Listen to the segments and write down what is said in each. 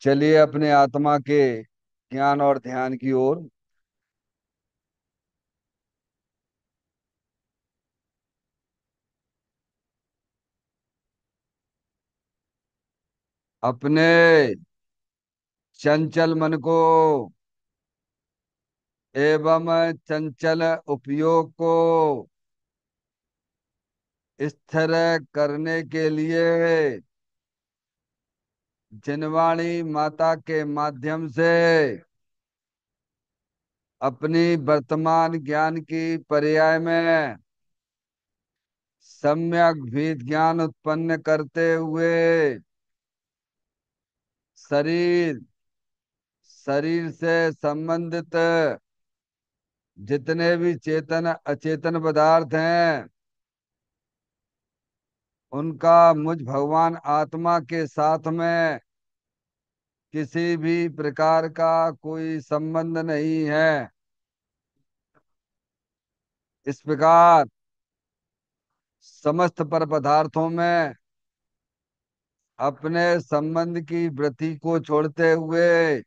चलिए अपने आत्मा के ज्ञान और ध्यान की ओर। अपने चंचल मन को एवं चंचल उपयोग को स्थिर करने के लिए जिनवाणी माता के माध्यम से अपनी वर्तमान ज्ञान की पर्याय में सम्यक भेद ज्ञान उत्पन्न करते हुए शरीर शरीर से संबंधित जितने भी चेतन अचेतन पदार्थ हैं उनका मुझ भगवान आत्मा के साथ में किसी भी प्रकार का कोई संबंध नहीं है। इस प्रकार समस्त पर पदार्थों में अपने संबंध की वृत्ति को छोड़ते हुए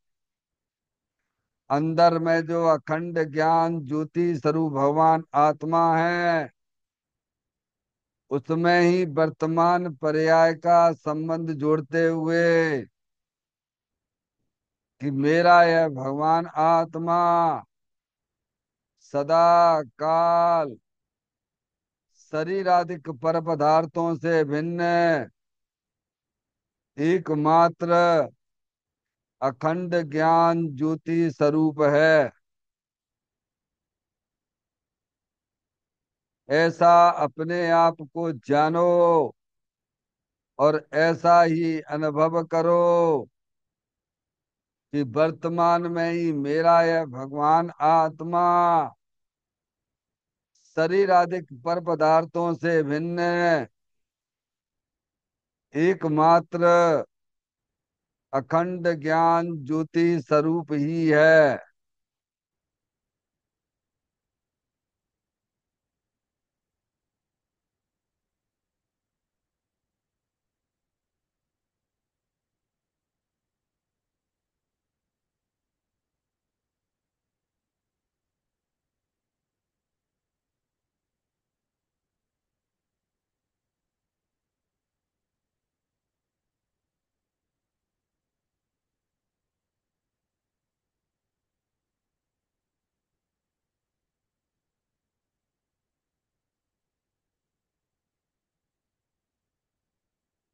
अंदर में जो अखंड ज्ञान ज्योति स्वरूप भगवान आत्मा है उसमें ही वर्तमान पर्याय का संबंध जोड़ते हुए कि मेरा यह भगवान आत्मा सदा काल शरीर आदि पर पदार्थों से भिन्न एकमात्र अखंड ज्ञान ज्योति स्वरूप है। ऐसा अपने आप को जानो और ऐसा ही अनुभव करो कि वर्तमान में ही मेरा यह भगवान आत्मा शरीर आदि पर पदार्थों से भिन्न एकमात्र अखंड ज्ञान ज्योति स्वरूप ही है।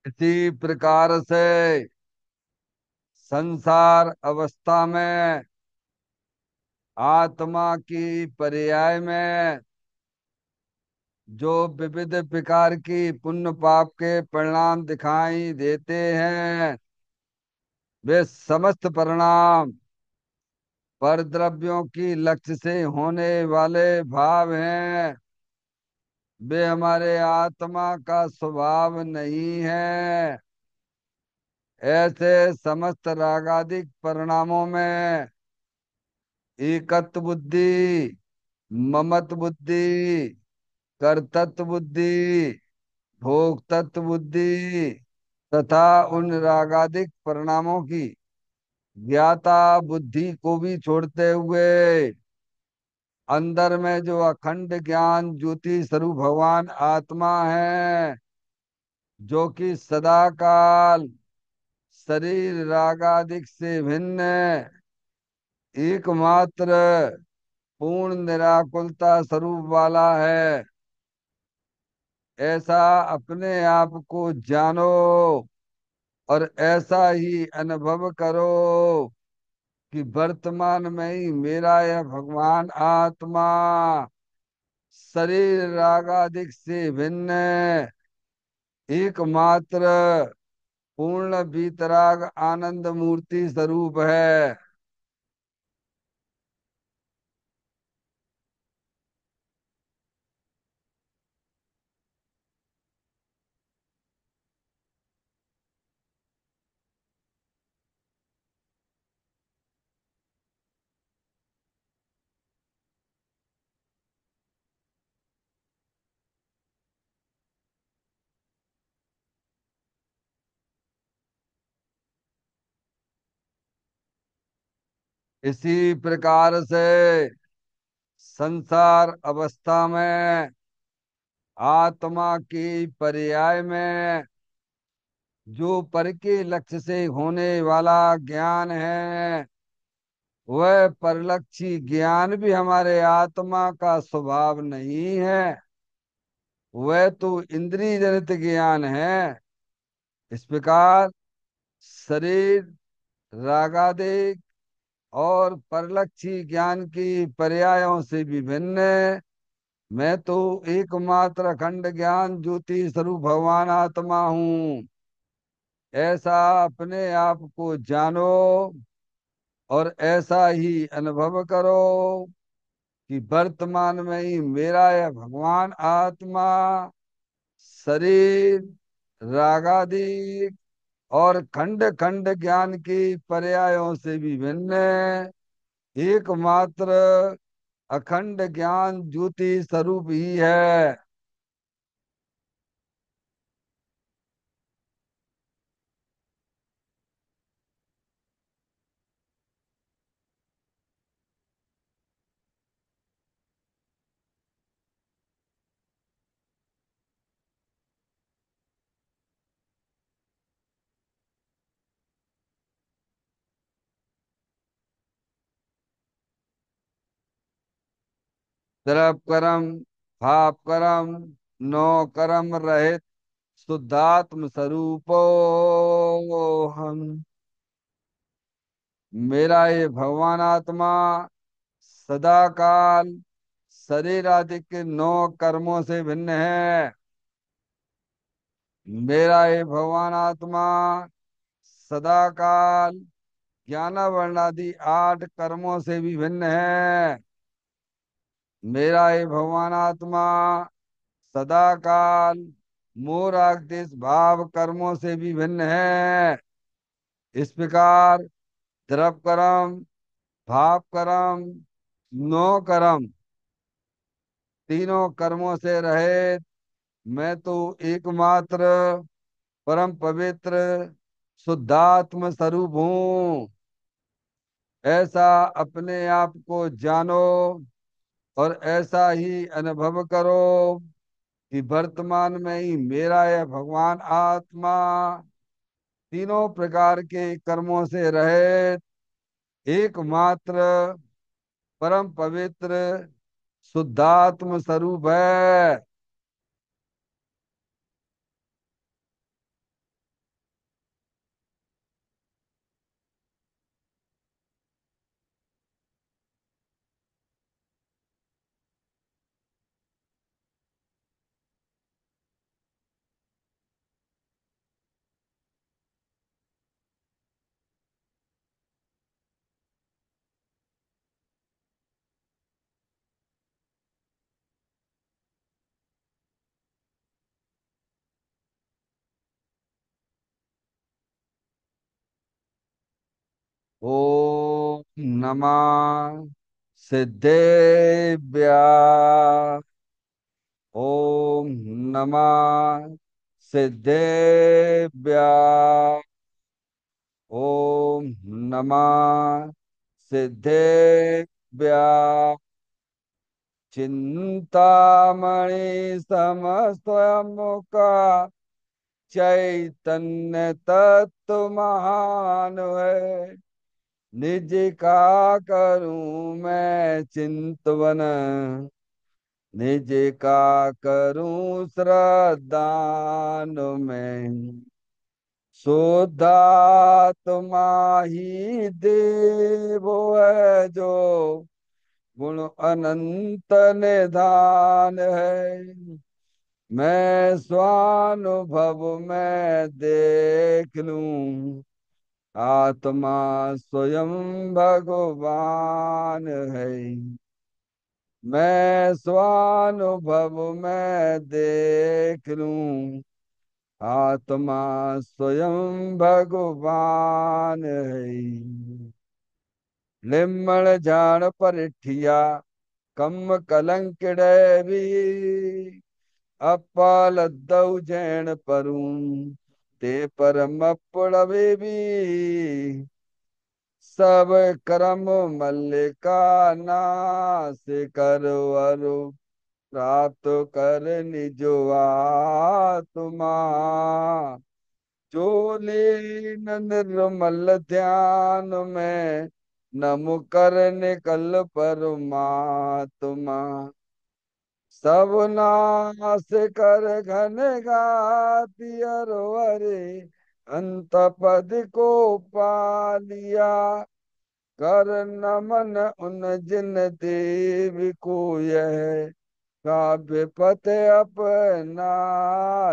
इसी प्रकार से संसार अवस्था में आत्मा की पर्याय में जो विविध प्रकार की पुण्य पाप के परिणाम दिखाई देते हैं वे समस्त परिणाम पर द्रव्यों की लक्ष्य से होने वाले भाव हैं। वे हमारे आत्मा का स्वभाव नहीं है। ऐसे समस्त रागादिक परिणामों में एकत्व बुद्धि, ममत्व बुद्धि, कर्तृत्व बुद्धि, भोक्तत्व बुद्धि तथा उन रागादिक परिणामों की ज्ञाता बुद्धि को भी छोड़ते हुए अंदर में जो अखंड ज्ञान ज्योति स्वरूप भगवान आत्मा है जो कि सदा काल शरीर रागादिक से भिन्न एकमात्र पूर्ण निराकुलता स्वरूप वाला है। ऐसा अपने आप को जानो और ऐसा ही अनुभव करो कि वर्तमान में ही मेरा यह भगवान आत्मा शरीर रागादिक से भिन्न एकमात्र पूर्ण वीतराग आनंद मूर्ति स्वरूप है। इसी प्रकार से संसार अवस्था में आत्मा की पर्याय में जो पर के लक्ष्य से होने वाला ज्ञान है, वह परलक्षी ज्ञान भी हमारे आत्मा का स्वभाव नहीं है। वह तो इंद्रिय जनित ज्ञान है। इस प्रकार शरीर रागादिक और परलक्षी ज्ञान की पर्यायों से विभिन्न मैं तो एकमात्र अखंड ज्ञान ज्योति स्वरूप भगवान आत्मा हूँ, ऐसा अपने आप को जानो और ऐसा ही अनुभव करो कि वर्तमान में ही मेरा यह भगवान आत्मा शरीर रागादि और खंड खंड ज्ञान की पर्यायों से भी भिन्न एकमात्र अखंड ज्ञान ज्योति स्वरूप ही है। तरप कर्म भाप कर्म नो कर्म रहित शुद्धात्म स्वरूपो हम। मेरा ये भगवान आत्मा सदा काल शरीर आदि के 9 कर्मों से भिन्न है। मेरा ये भगवान आत्मा सदा काल ज्ञान वर्णादि 8 कर्मों से भी भिन्न है। मेरा ये भगवान आत्मा सदा काल मोह राग द्वेष भाव कर्मों से भी भिन्न है। इस प्रकार द्रव कर्म भाव कर्म नो कर्म तीनों कर्मों से रहित मैं तो एकमात्र परम पवित्र शुद्धात्म स्वरूप हूँ, ऐसा अपने आप को जानो और ऐसा ही अनुभव करो कि वर्तमान में ही मेरा यह भगवान आत्मा तीनों प्रकार के कर्मों से रहित एकमात्र परम पवित्र शुद्धात्म स्वरूप है। ओम नमः सिद्धेभ्य। ओम नमः सिद्धेभ्य। ओम नमः सिद्धेभ्य। चिंतामणि समस्वयं का चैतन्य तत्व महान है। निज का करूं मैं चिंतवन, निज का करूं श्रद्धान में। शुद्धात्मा ही देव है जो गुण अनंत निधान है। मैं स्वानुभव में देख लूं आत्मा स्वयं भगवान है। मैं स्वानुभव में देख लूं आत्मा स्वयं भगवान है। लिम्मण जान परिठिया कम कलंक भी अपालद्दौ जैन परूं ते परम पड़वे भी। सब कर्म मल्लिका नाश करो अरु प्राप्त कर निजो आत्मा। जो लीन निर्मल ध्यान में नम कर निकल परमात्मा। सब नाश कर घन घाति अरे अंत पद को पा लिया। कर नमन उन जिन देव को यह काव्य पत अपना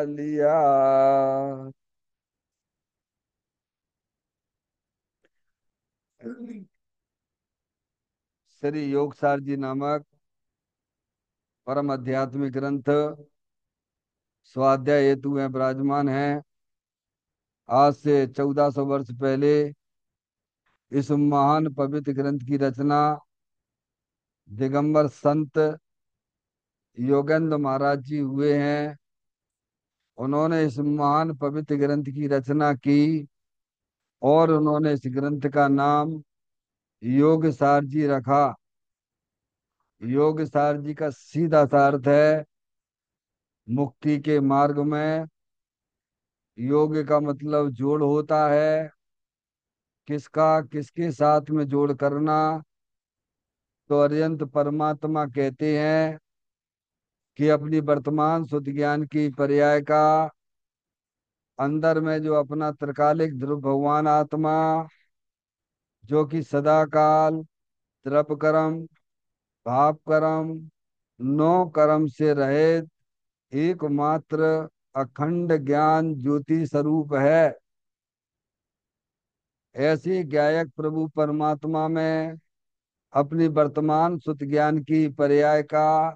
लिया। श्री योगसार जी नामक परम आध्यात्मिक ग्रंथ स्वाध्याय हेतु में विराजमान है। आज से 1400 वर्ष पहले इस महान पवित्र ग्रंथ की रचना दिगंबर संत योगेंद्र महाराज जी हुए हैं। उन्होंने इस महान पवित्र ग्रंथ की रचना की और उन्होंने इस ग्रंथ का नाम योग सार जी रखा। योग सार जी का सीधा सा अर्थ है मुक्ति के मार्ग में। योग का मतलब जोड़ होता है। किसका किसके साथ में जोड़ करना? तो अरिहंत परमात्मा कहते हैं कि अपनी वर्तमान शुद्ध ज्ञान की पर्याय का अंदर में जो अपना त्रिकालिक ध्रुव भगवान आत्मा जो कि सदा काल द्रव्य कर्म भाव कर्म नो कर्म से रहित एकमात्र अखंड ज्ञान ज्योति स्वरूप है। ऐसी गायक प्रभु परमात्मा में अपनी वर्तमान शुद्ध ज्ञान की पर्याय का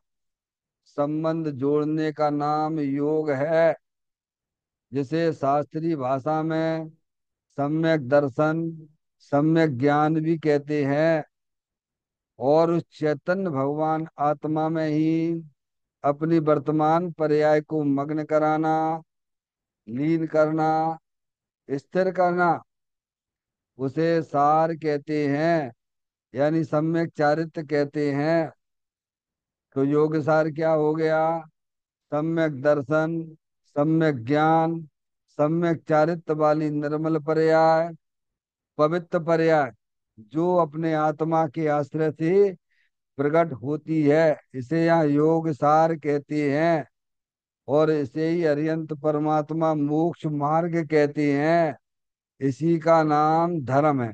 संबंध जोड़ने का नाम योग है। जिसे शास्त्रीय भाषा में सम्यक दर्शन सम्यक ज्ञान भी कहते हैं। और उस चैतन्य भगवान आत्मा में ही अपनी वर्तमान पर्याय को मग्न कराना लीन करना स्थिर करना उसे सार कहते हैं। यानी सम्यक चारित्र कहते हैं। तो योग सार क्या हो गया? सम्यक दर्शन सम्यक ज्ञान सम्यक चारित्र वाली निर्मल पर्याय पवित्र पर्याय जो अपने आत्मा के आश्रय से प्रकट होती है। इसे यहाँ योग सार कहते हैं। और इसे ही अरिहंत परमात्मा मोक्ष मार्ग कहते हैं। इसी का नाम धर्म है।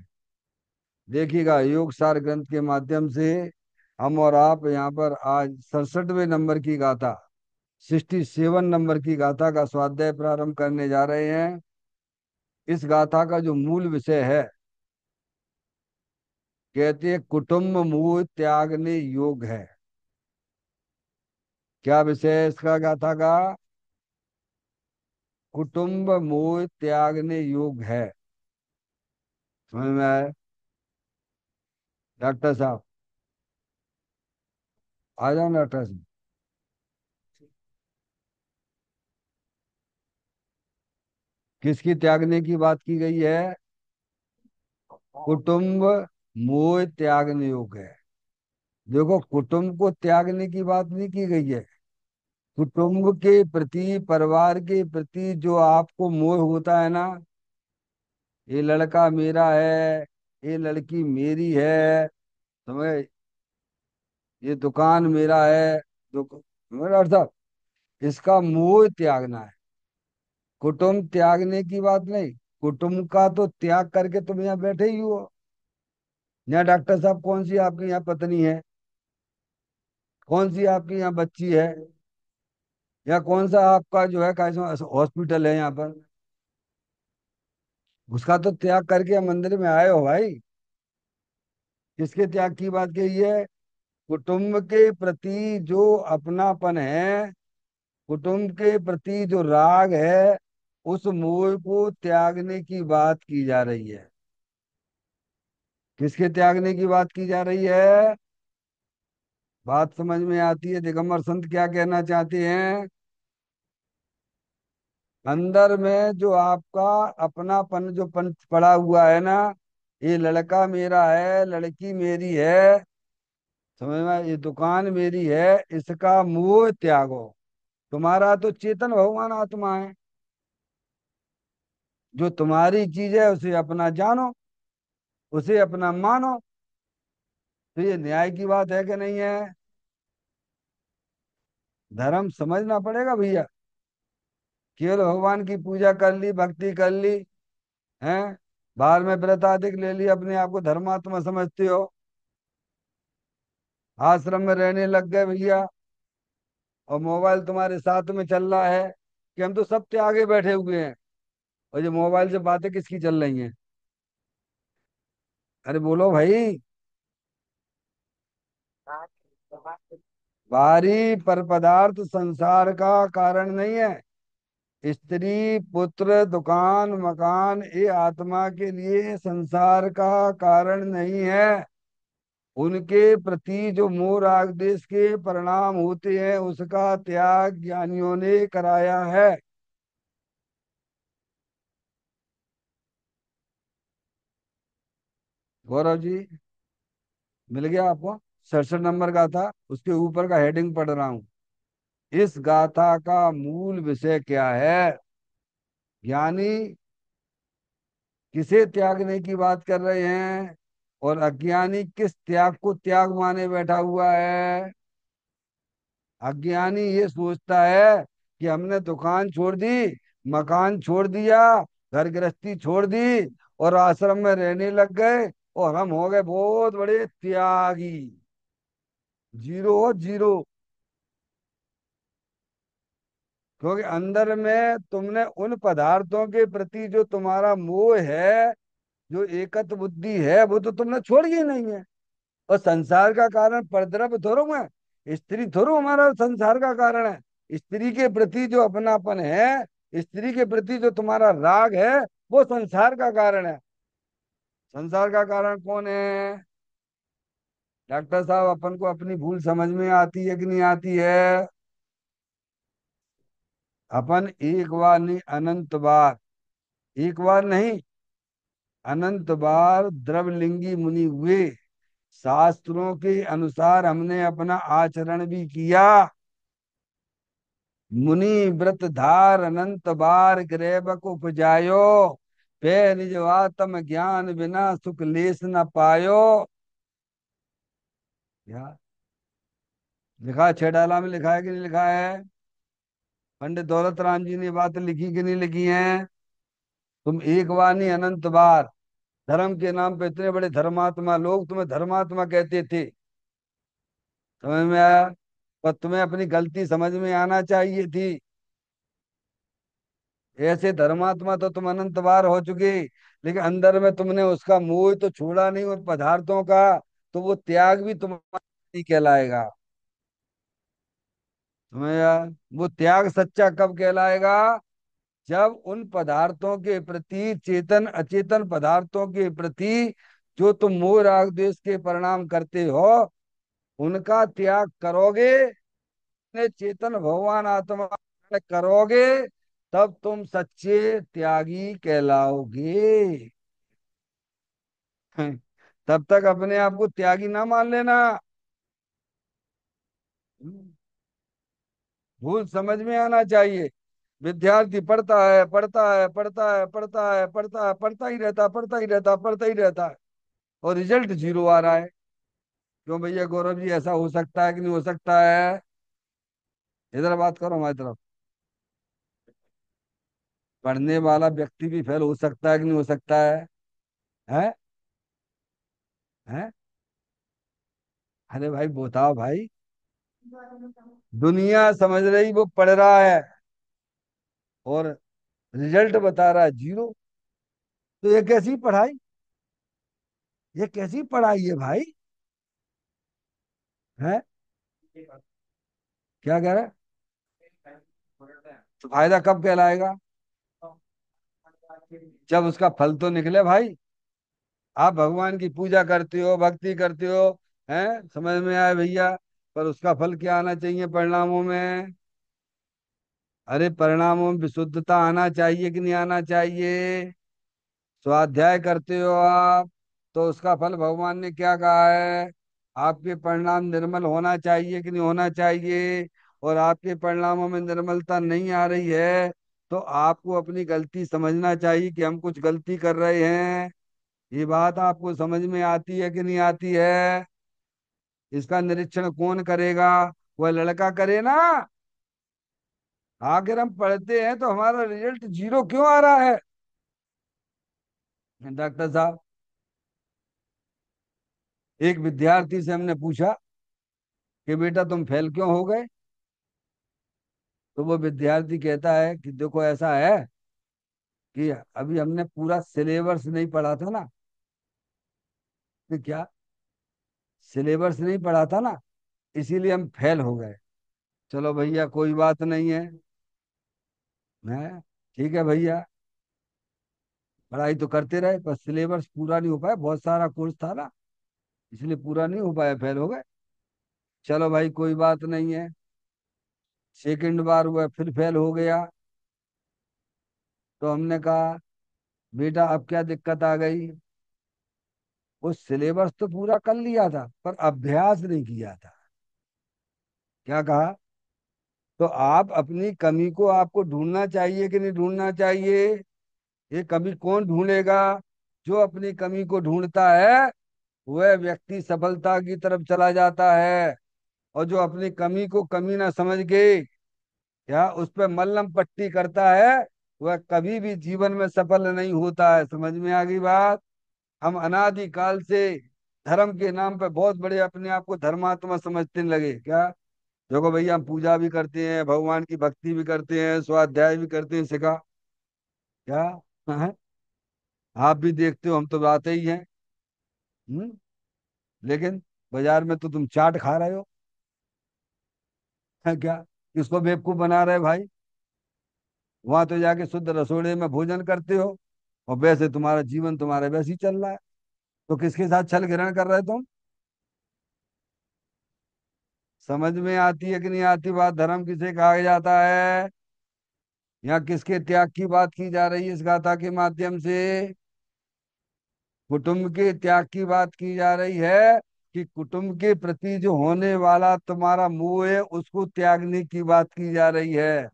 देखिएगा योग सार ग्रंथ के माध्यम से हम और आप यहाँ पर आज 67वें नंबर की गाथा 67 नंबर की गाथा का स्वाध्याय प्रारंभ करने जा रहे हैं। इस गाथा का जो मूल विषय है कहते हैं कुटुंब मोह त्यागने योग है। क्या विषय है इसका गाथा का? कुटुंब मोह त्यागने योग है। समझ में आए डॉक्टर साहब? आ जाओ डॉक्टर साहब। किसकी त्यागने की बात की गई है? कुटुंब मोह त्यागने योग है। देखो कुटुंब को त्यागने की बात नहीं की गई है। कुटुंब के प्रति परिवार के प्रति जो आपको मोह होता है ना, ये लड़का मेरा है ये लड़की मेरी है तुम्हें ये दुकान मेरा है डॉक्टर साहब इसका मोह त्यागना है। कुटुंब त्यागने की बात नहीं। कुटुंब का तो त्याग करके तुम यहाँ बैठे ही हो। यहाँ डॉक्टर साहब कौन सी आपकी यहाँ पत्नी है? कौन सी आपकी यहाँ बच्ची है? या कौन सा आपका जो है कैसा हॉस्पिटल है यहाँ पर? उसका तो त्याग करके मंदिर में आए हो भाई। किसके त्याग की बात कही है? कुटुंब के प्रति जो अपनापन है कुटुंब के प्रति जो राग है उस मोह को त्यागने की बात की जा रही है। किसके त्यागने की बात की जा रही है? बात समझ में आती है? दिगंबर संत क्या कहना चाहते हैं? अंदर में जो आपका अपनापन जो पड़ा हुआ है ना ये लड़का मेरा है, लड़की मेरी है, समझ में, ये दुकान मेरी है, इसका मोह त्यागो। तुम्हारा तो चेतन भगवान आत्मा है, जो तुम्हारी चीज है उसे अपना जानो, उसे अपना मानो। तो ये न्याय की बात है कि नहीं है? धर्म समझना पड़ेगा भैया। केवल भगवान की पूजा कर ली, भक्ति कर ली, हैं, बाहर में व्रत आदि ले ली, अपने आप को धर्मात्मा समझते हो, आश्रम में रहने लग गए भैया, और मोबाइल तुम्हारे साथ में चल रहा है कि हम तो सब त्यागे बैठे हुए हैं, और ये मोबाइल से बातें किसकी चल रही हैं? अरे बोलो भाई। बाहरी पर पदार्थ संसार का कारण नहीं है। स्त्री, पुत्र, दुकान, मकान, ये आत्मा के लिए संसार का कारण नहीं है। उनके प्रति जो मोह राग देश के परिणाम होते हैं, उसका त्याग ज्ञानियों ने कराया है। गौरव जी, मिल गया आपको? 67 नंबर का था, उसके ऊपर का हेडिंग पढ़ रहा हूँ। इस गाथा का मूल विषय क्या है? ज्ञानी किसे त्यागने की बात कर रहे हैं, और अज्ञानी किस त्याग को त्याग माने बैठा हुआ है? अज्ञानी ये सोचता है कि हमने दुकान छोड़ दी, मकान छोड़ दिया, घर गृहस्थी छोड़ दी, और आश्रम में रहने लग गए, और हम हो गए बहुत बड़े त्यागी। जीरो हो जीरो। क्योंकि अंदर में तुमने उन पदार्थों के प्रति जो तुम्हारा मोह है, जो एकत बुद्धि है, वो तो तुमने छोड़ी ही नहीं है। और संसार का कारण परद्रव्य थोड़ो है, स्त्री थोड़ो हमारा संसार का कारण है। स्त्री के प्रति जो अपनापन है, स्त्री के प्रति जो तुम्हारा राग है, वो संसार का कारण है। संसार का कारण कौन है? डॉक्टर साहब, अपन को अपनी भूल समझ में आती है कि नहीं आती है? अपन एक बार नहीं, अनंत बार, एक बार नहीं, अनंत बार द्रवलिंगी मुनि हुए। शास्त्रों के अनुसार हमने अपना आचरण भी किया। मुनि व्रत धार अनंत बार ग्रेबक उपजायो, पे निज आत्म ज्ञान बिना सुख लेस न पायो। यार, लिखा है, 6 डाला में लिखा है कि नहीं लिखा है? पंडित दौलत राम जी ने बात लिखी कि नहीं लिखी है? तुम एक बार नहीं, अनंत बार। धर्म के नाम पे इतने बड़े धर्मात्मा लोग तुम्हें धर्मात्मा कहते थे, समझ में आया? पर तुम्हें अपनी गलती समझ में आना चाहिए थी। ऐसे धर्मात्मा तो तुम अनंत बार हो चुके, लेकिन अंदर में तुमने उसका मोह तो छोड़ा नहीं उन पदार्थों का, तो वो त्याग भी तुम्हारा नहीं कहलाएगा। तुम्हें यार, वो त्याग सच्चा कब कहलाएगा? जब उन पदार्थों के प्रति, चेतन अचेतन पदार्थों के प्रति जो तुम मोह राग द्वेष के परिणाम करते हो, उनका त्याग करोगे, अपने चेतन भगवान आत्मा में करोगे, तब तुम सच्चे त्यागी कहलाओगे। तब तक अपने आप को त्यागी ना मान लेना। भूल समझ में आना चाहिए। विद्यार्थी पढ़ता है, पढ़ता है, पढ़ता है, पढ़ता है, पढ़ता है, पढ़ता ही रहता, पढ़ता ही रहता, पढ़ता ही रहता है, और रिजल्ट जीरो आ रहा है। क्यों भैया गौरव जी, ऐसा हो सकता है कि नहीं हो सकता है? इधर बात करो, हमारी तरफ। पढ़ने वाला व्यक्ति भी फेल हो सकता है कि नहीं हो सकता है? है? है? अरे भाई बताओ भाई। दुनिया समझ रही वो पढ़ रहा है, और रिजल्ट बता रहा है जीरो। तो ये कैसी पढ़ाई, ये कैसी पढ़ाई है भाई? है? क्या कह रहा है? तो फायदा कब कहलाएगा? जब उसका फल तो निकले भाई। आप भगवान की पूजा करते हो, भक्ति करते हो, हैं, समझ में आए भैया, पर उसका फल क्या आना चाहिए परिणामों में? अरे परिणामों में विशुद्धता आना चाहिए कि नहीं आना चाहिए? स्वाध्याय करते हो आप, तो उसका फल भगवान ने क्या कहा है? आपके परिणाम निर्मल होना चाहिए कि नहीं होना चाहिए? और आपके परिणामों में निर्मलता नहीं आ रही है, तो आपको अपनी गलती समझना चाहिए कि हम कुछ गलती कर रहे हैं। ये बात आपको समझ में आती है कि नहीं आती है? इसका निरीक्षण कौन करेगा? वह लड़का करे ना। आखिर हम पढ़ते हैं तो हमारा रिजल्ट जीरो क्यों आ रहा है? डॉक्टर साहब, एक विद्यार्थी से हमने पूछा कि बेटा तुम फेल क्यों हो गए? तो वो विद्यार्थी कहता है कि देखो ऐसा है कि अभी हमने पूरा सिलेबस नहीं पढ़ा था ना। कि क्या? सिलेबस नहीं पढ़ा था ना, इसीलिए हम फेल हो गए। चलो भैया कोई बात नहीं है। है, ठीक है भैया। पढ़ाई तो करते रहे पर सिलेबस पूरा नहीं हो पाया, बहुत सारा कोर्स था ना, इसलिए पूरा नहीं हो पाया, फेल हो गए। चलो भाई कोई बात नहीं है। सेकंड बार हुआ, फिर फेल हो गया। तो हमने कहा बेटा अब क्या दिक्कत आ गई? वो सिलेबस तो पूरा कर लिया था पर अभ्यास नहीं किया था। क्या कहा? तो आप अपनी कमी को आपको ढूंढना चाहिए कि नहीं ढूंढना चाहिए? ये कमी कौन ढूंढेगा? जो अपनी कमी को ढूंढता है वह व्यक्ति सफलता की तरफ चला जाता है। और जो अपनी कमी को कमी ना समझ के या उस पर मल्लम पट्टी करता है, वह कभी भी जीवन में सफल नहीं होता है। समझ में आ गई बात? हम अनादि काल से धर्म के नाम पे बहुत बड़े अपने आप को धर्मात्मा समझते लगे क्या? देखो भैया हम पूजा भी करते हैं, भगवान की भक्ति भी करते हैं, स्वाध्याय भी करते हैं, सिखा क्या? हाँ? आप भी देखते हो, हम तो आते ही हैं। हम्म? लेकिन बाजार में तो तुम चाट खा रहे हो। है क्या? किसको बेवकूफ बना रहे भाई? वहां तो जाके शुद्ध रसोड़े में भोजन करते हो, और वैसे तुम्हारा जीवन तुम्हारा वैसे ही चल रहा है। तो किसके साथ छल ग्रहण कर रहे तुम? समझ में आती है कि नहीं आती बात? धर्म किसे कहा जाता है? यहाँ किसके त्याग की बात की जा रही है इस गाथा के माध्यम से? कुटुंब के त्याग की बात की जा रही है कि कुटुंब के प्रति जो होने वाला तुम्हारा मोह है उसको त्यागने की बात की जा रही है?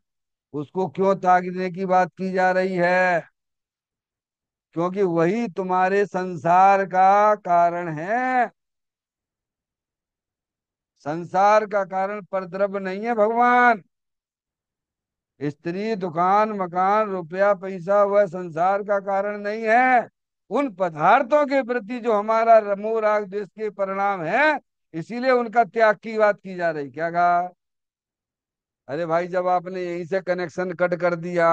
उसको क्यों त्यागने की बात की जा रही है? क्योंकि वही तुम्हारे संसार का कारण है। संसार का कारण परद्रव्य नहीं है भगवान। स्त्री, दुकान, मकान, रुपया, पैसा वह संसार का कारण नहीं है। उन पदार्थों के प्रति जो हमारा मोह राग द्वेष के परिणाम है, इसीलिए उनका त्याग की बात की जा रही। क्या कहा? अरे भाई जब आपने यहीं से कनेक्शन कट कर दिया,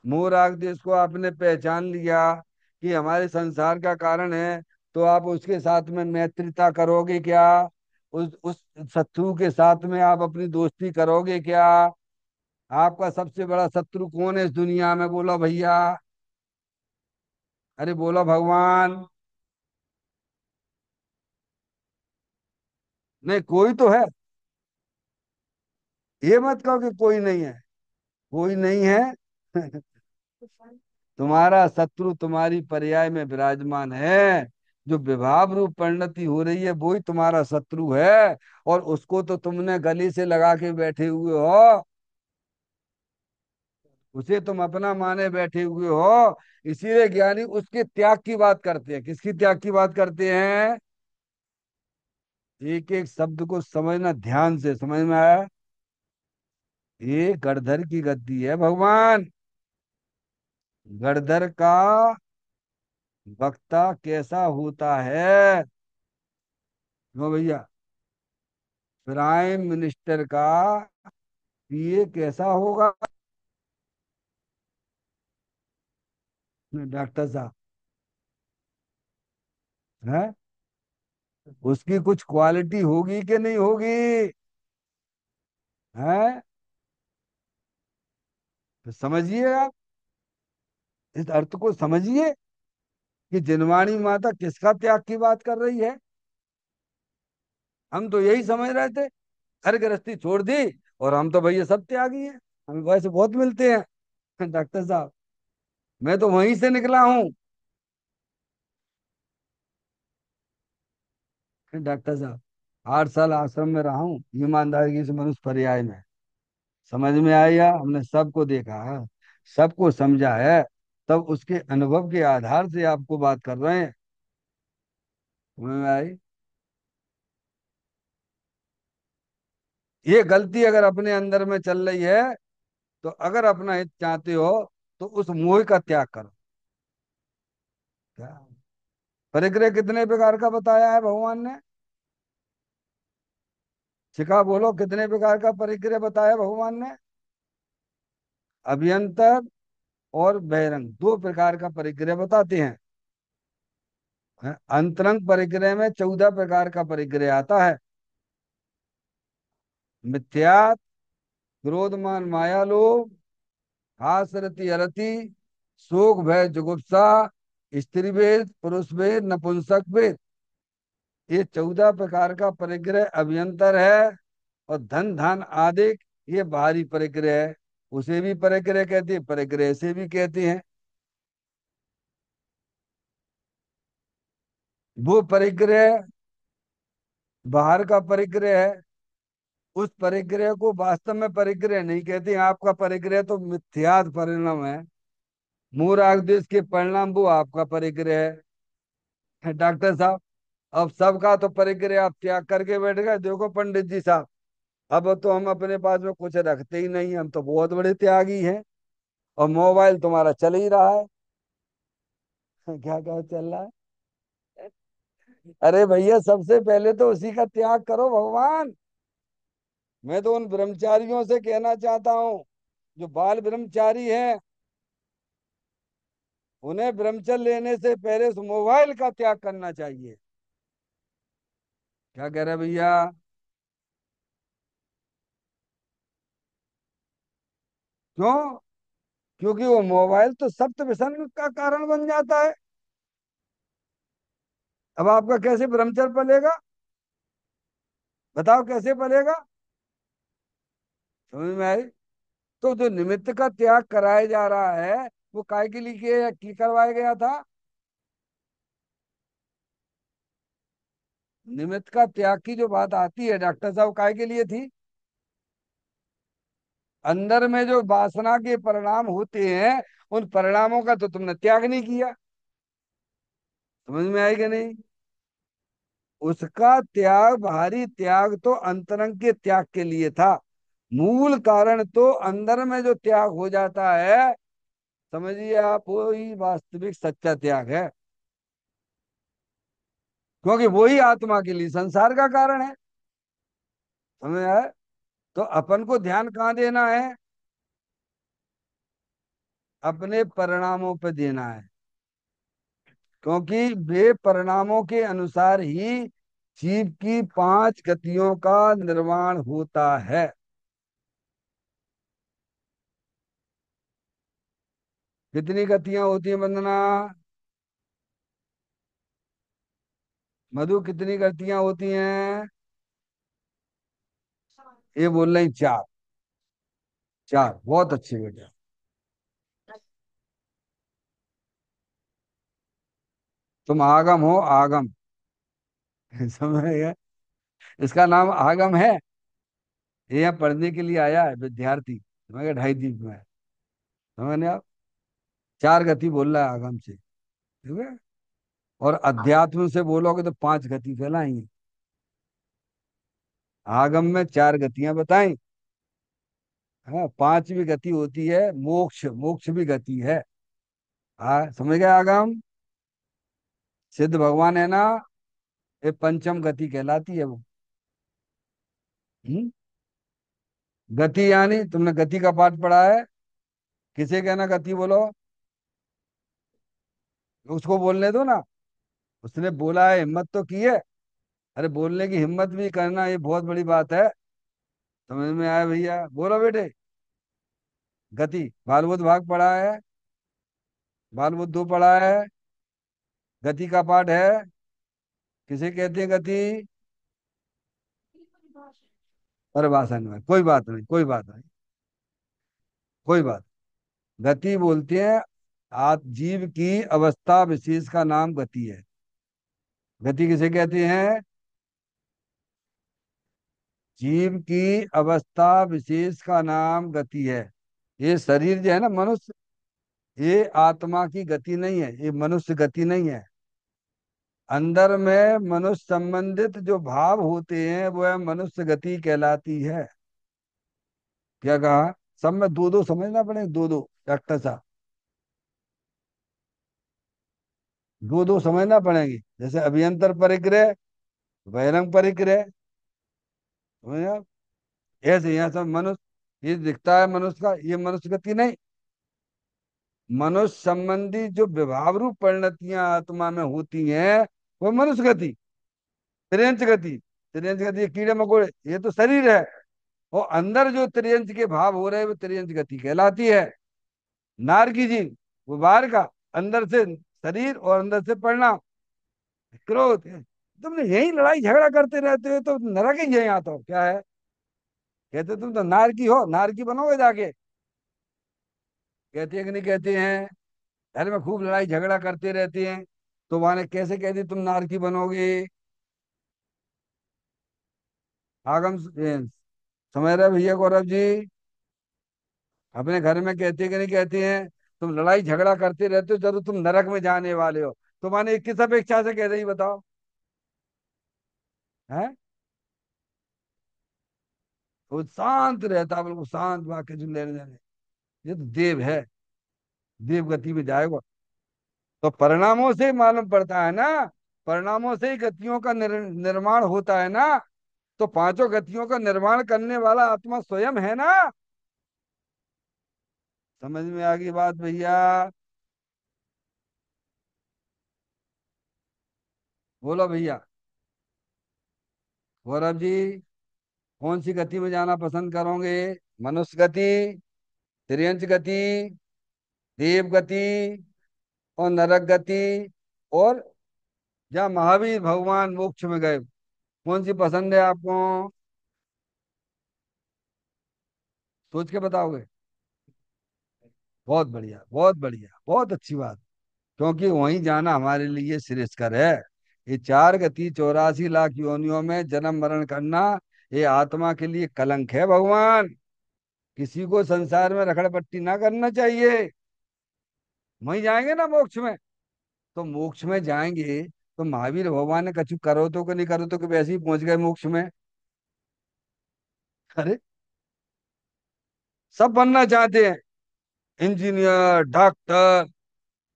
मोह राग द्वेष को आपने पहचान लिया कि हमारे संसार का कारण है, तो आप उसके साथ में मैत्रिता करोगे क्या? उस शत्रु के साथ में आप अपनी दोस्ती करोगे क्या? आपका सबसे बड़ा शत्रु कौन है इस दुनिया में? बोलो भैया। अरे बोलो भगवान। नहीं, कोई तो है। ये मत कहो कि कोई नहीं है। कोई नहीं है। तुम्हारा शत्रु तुम्हारी पर्याय में विराजमान है। जो विभाव रूप परिणति हो रही है वही तुम्हारा शत्रु है। और उसको तो तुमने गले से लगा के बैठे हुए हो। उसे तुम अपना माने बैठे हुए हो। इसीलिए ज्ञानी उसके त्याग की बात करते हैं। किसकी त्याग की बात करते हैं? एक एक शब्द को समझना, ध्यान से समझ में आया? ये गणधर की गद्दी है भगवान। गणधर का वक्ता कैसा होता है? क्यों भैया? प्राइम मिनिस्टर का पीए कैसा होगा? डॉक्टर साहब, है? उसकी कुछ क्वालिटी होगी कि नहीं होगी? है? तो समझिए आप, इस अर्थ को समझिए कि जिनवाणी माता किसका त्याग की बात कर रही है। हम तो यही समझ रहे थे, घर गृहस्थी छोड़ दी और हम तो भैया सब त्यागी हैं, हमें वैसे बहुत मिलते हैं। डॉक्टर साहब, मैं तो वहीं से निकला हूँ। डॉक्टर साहब, 8 साल आश्रम में रहा हूँ, ईमानदारी से मनुष्य पर्याय में समझ में आया। हमने सबको देखा है, सबको समझा है, तब उसके अनुभव के आधार से आपको बात कर रहे हैं। समझ में आई। ये गलती अगर अपने अंदर में चल रही है, तो अगर अपना हित चाहते हो तो उस मोह का त्याग करो। क्या परिग्रह कितने प्रकार का बताया है भगवान ने? शिखा बोलो, कितने प्रकार का परिग्रह बताया भगवान ने? अभ्यंतर और बहिरंग, 2 प्रकार का परिग्रह बताते हैं। अंतरंग परिग्रह में 14 प्रकार का परिग्रह आता है। मिथ्या, क्रोध मान माया लोभ, हास रति अरति, शोक भय जुगुप्सा, स्त्री भेद पुरुष भेद नपुंसक भेद, ये 14 प्रकार का परिग्रह अभ्यंतर है। और धन धान आदि, ये बाहरी परिग्रह है। उसे भी परिग्रह कहते हैं, परिग्रह से भी कहते हैं। वो परिग्रह बाहर का परिग्रह है। उस परिग्रह को वास्तव में परिग्रह नहीं कहते। आपका परिग्रह तो मिथ्यात्व परिणाम है। मूढ़ देश के परिणाम वो आपका परिग्रह है। डॉक्टर साहब, अब सबका तो परिग्रह आप त्याग करके बैठ गए। देखो पंडित जी साहब, अब तो हम अपने पास में कुछ रखते ही नहीं, हम तो बहुत बड़े त्यागी हैं। और मोबाइल तुम्हारा चल ही रहा है। क्या क्या चल रहा है? अरे भैया, सबसे पहले तो उसी का त्याग करो भगवान। मैं तो उन ब्रह्मचारियों से कहना चाहता हूँ जो बाल ब्रह्मचारी हैं, उन्हें ब्रह्मचर्य लेने से पहले उस मोबाइल का त्याग करना चाहिए। क्या कह रहे हैं भैया? क्यों? क्योंकि वो मोबाइल तो सप्त व्यसन का कारण बन जाता है। अब आपका कैसे ब्रह्मचर्य पलेगा? बताओ कैसे पलेगा? समझ में आई। तो जो निमित्त का त्याग कराया जा रहा है, वो काय के लिए की करवाया गया था? निमित्त का त्याग की जो बात आती है डॉक्टर साहब, काय के लिए थी? अंदर में जो वासना के परिणाम होते हैं, उन परिणामों का तो तुमने त्याग नहीं किया। समझ में आएगा नहीं? उसका त्याग, बाहरी त्याग तो अंतरंग के त्याग के लिए था। मूल कारण तो अंदर में जो त्याग हो जाता है, समझिए आप, वही वास्तविक सच्चा त्याग है। क्योंकि वही आत्मा के लिए संसार का कारण है। समझ आया? तो अपन को ध्यान कहाँ देना है? अपने परिणामों पे देना है। क्योंकि वे परिणामों के अनुसार ही जीव की 5 गतियों का निर्माण होता है। कितनी गतियां होती हैं वंदना? मधु, कितनी गतियां होती हैं? ये बोल रही 4। 4, बहुत अच्छी बेटा। तुम आगम हो, आगम। समझ गए? इसका नाम आगम है। ये यहाँ पढ़ने के लिए आया है विद्यार्थी, समझ गए, 2.5 दीप में। समझ नहीं आप? 4 गति बोल रहा है आगम से, ठीक है। और अध्यात्म से बोलोगे तो 5 गति फैलाएंगे। आगम में 4 गतियां बताई। हाँ, 5वीं गति होती है मोक्ष। मोक्ष भी गति है। हाँ, समझ गए आगम? सिद्ध भगवान है ना, ये पंचम गति कहलाती है वो। हम्म? गति यानी, तुमने गति का पाठ पढ़ा है? किसे कहना गति बोलो? उसको बोलने दो ना। उसने बोला है, हिम्मत तो की है। अरे बोलने की हिम्मत भी करना, ये बहुत बड़ी बात है। समझ में आया भैया? बोलो बेटे। गति, बाल बुद्ध भाग पढ़ा है? बाल बुद्धू पढ़ा है? गति का पाठ है। किसे कहते हैं गति? परिभाषा में कोई बात नहीं, कोई बात नहीं, कोई बात। गति बोलते हैं जीव की अवस्था विशेष का नाम गति है। गति किसे कहते हैं? जीव की अवस्था विशेष का नाम गति है। ये शरीर जो है ना मनुष्य, ये आत्मा की गति नहीं है, ये मनुष्य गति नहीं है। अंदर में मनुष्य संबंधित जो भाव होते हैं वो है मनुष्य गति कहलाती है। क्या कहा? सब में दो दो समझना पड़ेगा, दो दो डॉक्टर साहब, दो दो समझना पड़ेगी। जैसे अभियंतर परिग्रह, बहिरंग परिग्रह, समझे आप? ऐसे यहाँ सब मनुष्य, ये दिखता है मनुष्य का, ये मनुष्य गति नहीं। मनुष्य संबंधी जो विभाव रूप परिणतियां आत्मा में होती हैं वो मनुष्य गति, त्रियंच गति। त्रियंच गति, ये कीड़े मकोड़े, ये तो शरीर है। और अंदर जो त्रियंच के भाव हो रहे हैं वो त्रियंच गति कहलाती है। नार की जीव, वो बाहर का, अंदर से शरीर और अंदर से परिणाम, क्रोध। तुमने यही लड़ाई झगड़ा करते रहते हो तो नरक ही यही आता हो क्या है? कहते तुम तो नार की हो, नार की बनोगे जाके। कहते हैं कि नहीं कहते हैं? घर में खूब लड़ाई झगड़ा करते रहते हैं, तो वहां ने कैसे कह दी तुम नार की बनोगे? समझ रहे भैया गौरव जी? अपने घर में कहते हैं कि नहीं कहते हैं? तुम लड़ाई झगड़ा करते रहते हो, जरूर तुम नरक में जाने वाले हो। तो माने किस अपेक्षा से कह रही बताओ? है? वो शांत रहता, बिल्कुल शांत, वाक्य जो लेने देने। ये तो देव है, देव गति में जाएगा। तो परिणामों से मालूम पड़ता है ना, परिणामों से ही गतियों का निर्माण होता है ना। तो पांचों गतियों का निर्माण करने वाला आत्मा स्वयं है ना। समझ में आ गई बात भैया? बोलो भैया। गौरव जी, कौन सी गति में जाना पसंद करोगे? मनुष्य गति, त्रियंच गति, देव गति और नरक गति, और जहाँ महावीर भगवान मोक्ष में गए, कौन सी पसंद है आपको? सोच के बताओगे? बहुत बढ़िया, बहुत बढ़िया, बहुत अच्छी बात। क्योंकि वहीं जाना हमारे लिए श्रेयस्कर है। ये चार गति 84 लाख योनियों में जन्म मरण करना, ये आत्मा के लिए कलंक है भगवान। किसी को संसार में रखड़ पट्टी ना करना चाहिए। वहीं जाएंगे ना मोक्ष में। तो मोक्ष में जाएंगे तो महावीर भगवान ने कछु करो तो कि नहीं करो तो कि वैसे ही पहुंच गए मोक्ष में। अरे, सब बनना चाहते हैं, इंजीनियर, डॉक्टर,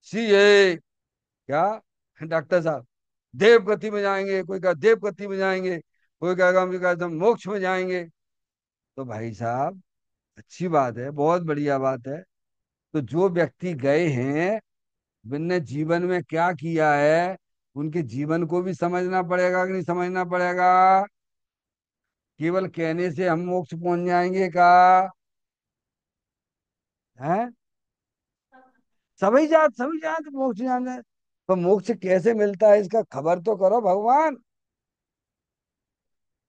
सीए, क्या, डॉक्टर साहब देव गति में जाएंगे, कोई कहा देव गति में जाएंगे, कोई कहेगा हम मोक्ष में जाएंगे। तो भाई साहब, अच्छी बात है, बहुत बढ़िया बात है। तो जो व्यक्ति गए हैं, उनने जीवन में क्या किया है, उनके जीवन को भी समझना पड़ेगा कि नहीं समझना पड़ेगा? केवल कहने से हम मोक्ष पहुंच जाएंगे का? है? सभी जात मोक्ष जाना है। तो मोक्ष कैसे मिलता है इसका खबर तो करो भगवान।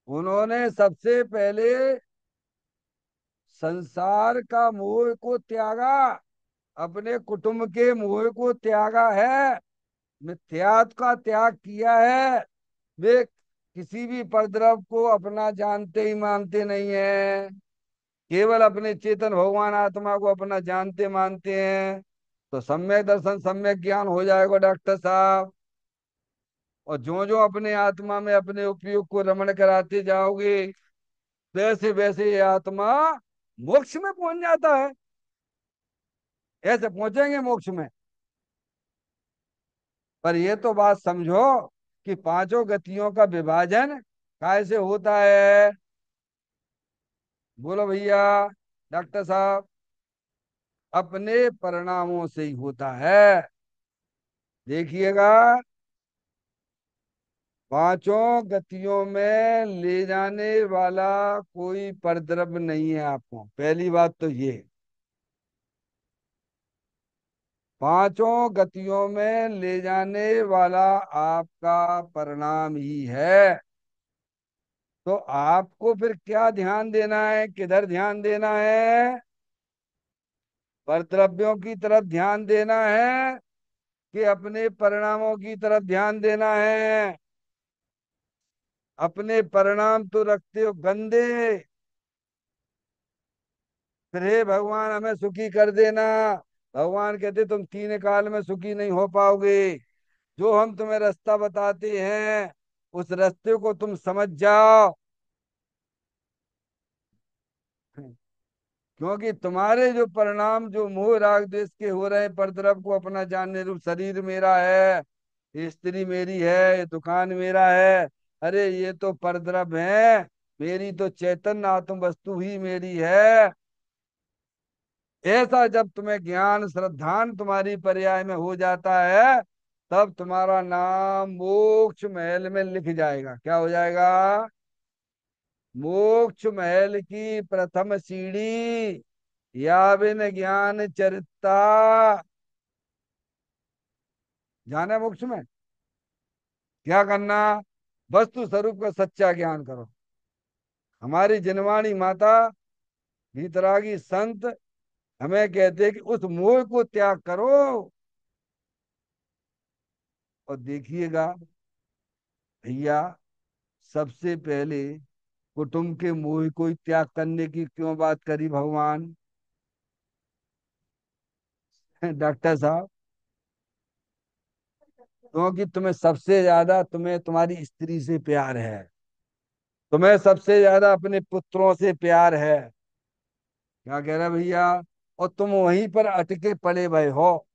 उन्होंने सबसे पहले संसार का मोह को त्यागा, अपने कुटुंब के मोह को त्यागा है, मिथ्यात्व का त्याग किया है। वे किसी भी परद्रव को अपना जानते ही मानते नहीं है, केवल अपने चेतन भगवान आत्मा को अपना जानते मानते हैं। तो सम्यक दर्शन, सम्यक ज्ञान हो जाएगा डॉक्टर साहब। और जो जो अपने आत्मा में अपने उपयोग को रमण कराते जाओगे, वैसे वैसे ये आत्मा मोक्ष में पहुंच जाता है। ऐसे पहुंचेंगे मोक्ष में। पर ये तो बात समझो कि पांचों गतियों का विभाजन कैसे होता है? बोलो भैया डॉक्टर साहब। अपने परिणामों से ही होता है। देखिएगा, पांचों गतियों में ले जाने वाला कोई परद्रव्य नहीं है आपको, पहली बात तो ये। पांचों गतियों में ले जाने वाला आपका परिणाम ही है। तो आपको फिर क्या ध्यान देना है, किधर ध्यान देना है? परद्रव्यों की तरफ ध्यान देना है कि अपने परिणामों की तरफ ध्यान देना है? अपने परिणाम तो रखते हो गंदे। फिर हे भगवान हमें सुखी कर देना। भगवान कहते तुम तीन काल में सुखी नहीं हो पाओगे। जो हम तुम्हें रास्ता बताते हैं उस रास्ते को तुम समझ जाओ। क्योंकि तुम्हारे जो परिणाम जो मोह राग द्वेष के हो रहे हैं, परद्रव को अपना जानने रूप शरीर मेरा है, ये स्त्री मेरी है, ये दुकान मेरा है, अरे ये तो परद्रव है, मेरी तो चैतन्य आत्म वस्तु ही मेरी है। ऐसा जब तुम्हें ज्ञान श्रद्धान तुम्हारी पर्याय में हो जाता है, तब तुम्हारा नाम मोक्ष महल में लिख जाएगा। क्या हो जाएगा? मोक्ष महल की प्रथम सीढ़ी, या बिन ज्ञान चरिता। जाना है मोक्ष में? क्या करना? वस्तु स्वरूप का सच्चा ज्ञान करो। हमारी जिनवाणी माता भीतरागी संत हमें कहते हैं कि उस मोह को त्याग करो। और देखिएगा भैया, सबसे पहले कुटुंब के मोह को ही त्याग करने की क्यों बात करी भगवान? डॉक्टर साहब, क्योंकि तुम्हें सबसे ज्यादा तुम्हें तुम्हारी स्त्री से प्यार है, तुम्हें सबसे ज्यादा अपने पुत्रों से प्यार है। क्या कह रहा है भैया? और तुम वहीं पर अटके पड़े भय हो।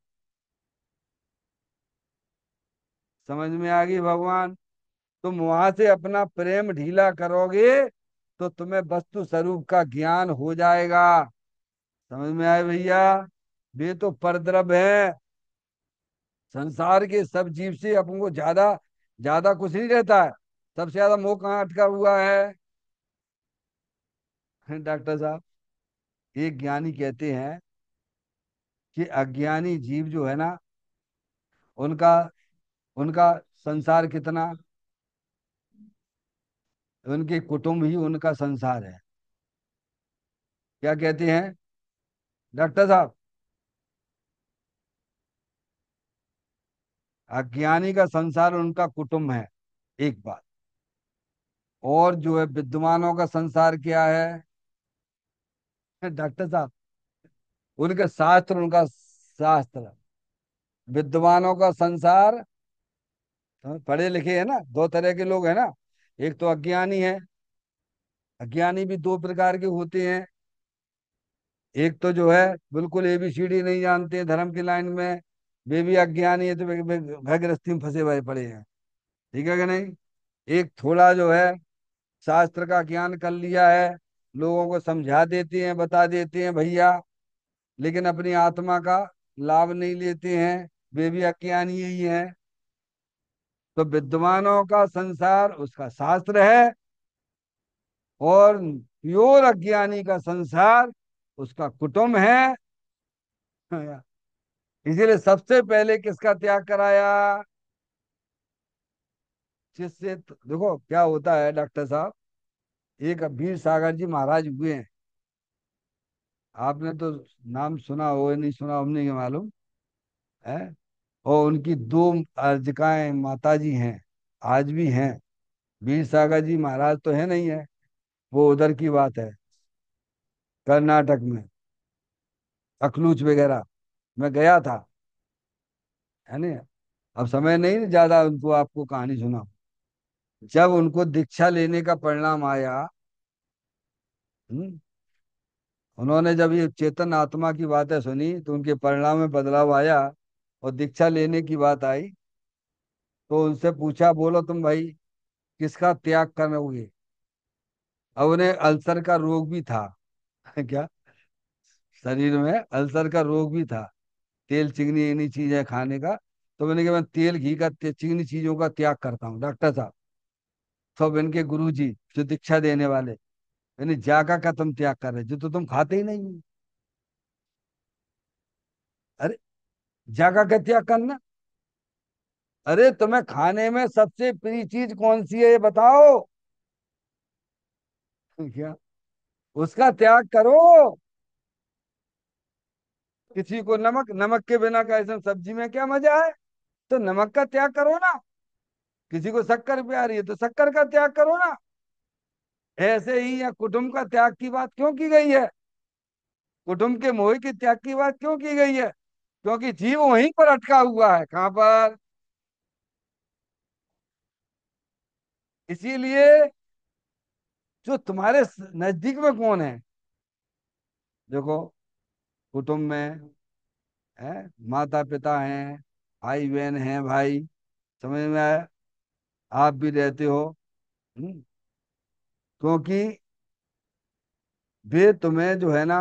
समझ में आ गई भगवान? तुम वहां से अपना प्रेम ढीला करोगे तो तुम्हें वस्तु स्वरूप का ज्ञान हो जाएगा। समझ में आए भैया? वे तो परद्रव है। संसार के सब जीव से अपन को ज्यादा ज्यादा कुछ नहीं रहता है। सबसे ज्यादा मोह कहाँ अटका हुआ है? डॉक्टर साहब, एक ज्ञानी कहते हैं कि अज्ञानी जीव जो है ना, उनका उनका संसार कितना, उनके कुटुंब ही उनका संसार है। क्या कहते हैं डॉक्टर साहब? अज्ञानी का संसार उनका कुटुंब है, एक बात। और जो है विद्वानों का संसार क्या है? डॉक्टर साहब, उनका शास्त्र, उनका शास्त्र। विद्वानों का संसार, पढ़े लिखे है ना, दो तरह के लोग हैं ना। एक तो अज्ञानी है। अज्ञानी भी दो प्रकार के होते हैं। एक तो जो है बिल्कुल एबीसीडी नहीं जानते हैं धर्म की लाइन में, वे भी अज्ञानी है, तो वे घर गृहस्थी में फंसे हुए पड़े हैं। ठीक है कि नहीं? एक थोड़ा जो है शास्त्र का ज्ञान कर लिया है, लोगों को समझा देते हैं, बता देते हैं भैया, लेकिन अपनी आत्मा का लाभ नहीं लेते हैं, वे भी अज्ञानी ही हैं। तो विद्वानों का संसार उसका शास्त्र है, और प्योर अज्ञानी का संसार उसका कुटुंब है। इसीलिए सबसे पहले किसका त्याग कराया? जिससे देखो क्या होता है डॉक्टर साहब, एक वीर सागर जी महाराज हुए हैं। आपने तो नाम सुना हो, नहीं सुना हो, हमने क्या मालूम है। और उनकी दो अर्जिकाएं माता जी हैं, आज भी हैं। वीर सागर जी महाराज तो है नहीं है, वो उधर की बात है, कर्नाटक में, अखलूच वगैरह। मैं गया था, है नहीं। अब समय नहीं ज्यादा उनको आपको कहानी सुना। जब उनको दीक्षा लेने का परिणाम आया, हम्म, उन्होंने जब ये चेतन आत्मा की बातें सुनी तो उनके परिणाम में बदलाव आया, और दीक्षा लेने की बात आई। तो उनसे पूछा, बोलो तुम भाई किसका त्याग करोगे? अब उन्हें अल्सर का रोग भी था। क्या? शरीर में अल्सर का रोग भी था, तेल चिकनी इन्हीं चीजें खाने का। तो मैंने कहा मैं तेल घी का चिकनी चीजों का त्याग करता हूँ डॉक्टर साहब। सब इनके गुरु जी जो दीक्षा देने वाले, यानी जाका का तुम त्याग कर रहे जो तो तुम खाते ही नहीं हो। अरे जाका का त्याग करना? अरे तुम्हें खाने में सबसे प्रिय चीज कौन सी है ये बताओ। क्या? उसका त्याग करो। किसी को नमक, नमक के बिना का ऐसा सब्जी में क्या मजा है? तो नमक का त्याग करो ना। किसी को शक्कर प्यारी है तो शक्कर का त्याग करो ना। ऐसे ही या कुटुंब का त्याग की बात क्यों की गई है? कुटुंब के मोह के त्याग की बात क्यों की गई है? क्योंकि जीव वहीं पर अटका हुआ है। कहां पर? इसीलिए जो तुम्हारे नजदीक में कौन है, देखो, कुटुंब में है, माता पिता हैं, भाई बहन हैं, भाई, समझ में आया, आप भी रहते हो। हम्म, क्योंकि वे तुम्हें जो है ना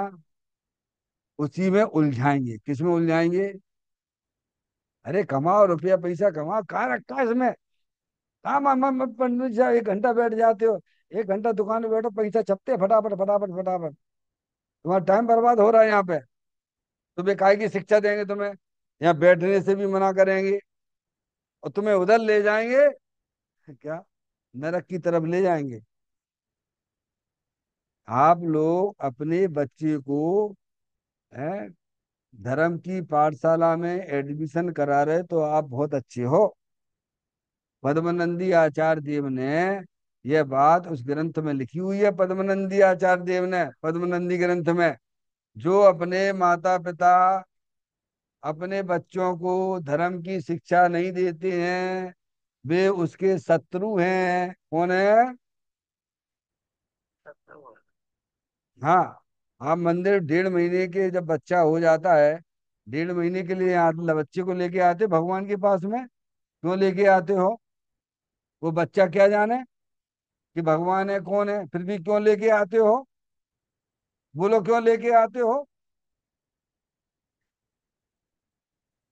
उसी में उलझाएंगे। किस में उलझाएंगे? अरे कमाओ, रुपया पैसा कमाओ, कहाँ रखा है इसमें? कहाँ पंडित जी 1 घंटा बैठ जाते हो, 1 घंटा दुकान में बैठो, पैसा छपते हैं फटाफट फटाफट फटाफट। तुम्हारा टाइम बर्बाद हो रहा है यहाँ पे। तुम्हें काय की शिक्षा देंगे तुम्हें? यहाँ बैठने से भी मना करेंगे और तुम्हें उधर ले जाएंगे, क्या, नरक की तरफ ले जाएंगे। आप लोग अपने बच्चे को है धर्म की पाठशाला में एडमिशन करा रहे तो आप बहुत अच्छे हो। पद्मनंदी आचार्य देव ने यह बात उस ग्रंथ में लिखी हुई है। पद्मनंदी आचार्य देव ने पद्मनंदी ग्रंथ में, जो अपने माता पिता अपने बच्चों को धर्म की शिक्षा नहीं देते हैं वे उसके शत्रु हैं। कौन है? हाँ। आप मंदिर 1.5 महीने के जब बच्चा हो जाता है, 1.5 महीने के लिए बच्चे को लेके आते भगवान के पास में। क्यों लेके आते हो? वो बच्चा क्या जाने कि भगवान है कौन है, फिर भी क्यों लेके आते हो? बोलो क्यों लेके आते हो?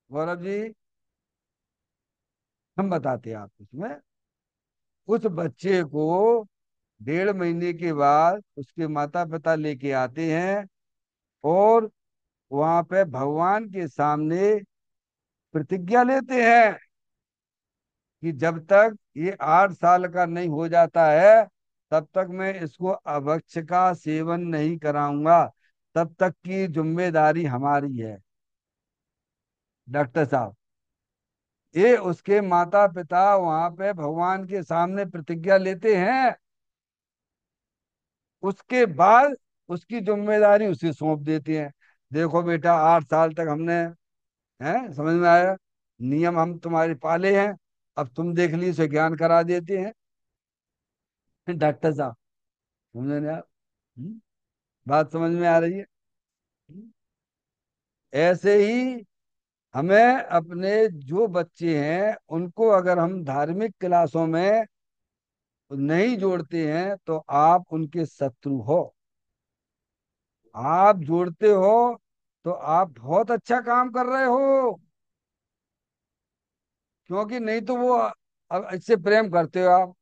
गौरव जी, हम बताते हैं आपको इसमें। उस बच्चे को 1.5 महीने के बाद उसके माता पिता लेके आते हैं और वहां पे भगवान के सामने प्रतिज्ञा लेते हैं कि जब तक ये 8 साल का नहीं हो जाता है तब तक मैं इसको अभक्ष का सेवन नहीं कराऊंगा। तब तक की जिम्मेदारी हमारी है। डॉक्टर साहब, ये उसके माता पिता वहां पे भगवान के सामने प्रतिज्ञा लेते हैं। उसके बाद उसकी जिम्मेदारी उसे सौंप देते हैं। देखो बेटा, 8 साल तक हमने, है, समझ में आया, नियम हम तुम्हारे पाले हैं, अब तुम देख ली उसे ज्ञान करा देते हैं। डॉक्टर साहब, समझ में आप? हम्म, बात समझ में आ रही है? हम्म। ऐसे ही हमें अपने जो बच्चे हैं उनको अगर हम धार्मिक क्लासों में नहीं जोड़ते हैं तो आप उनके शत्रु हो। आप जोड़ते हो तो आप बहुत अच्छा काम कर रहे हो। क्योंकि नहीं तो वो अब इससे प्रेम करते हो आप।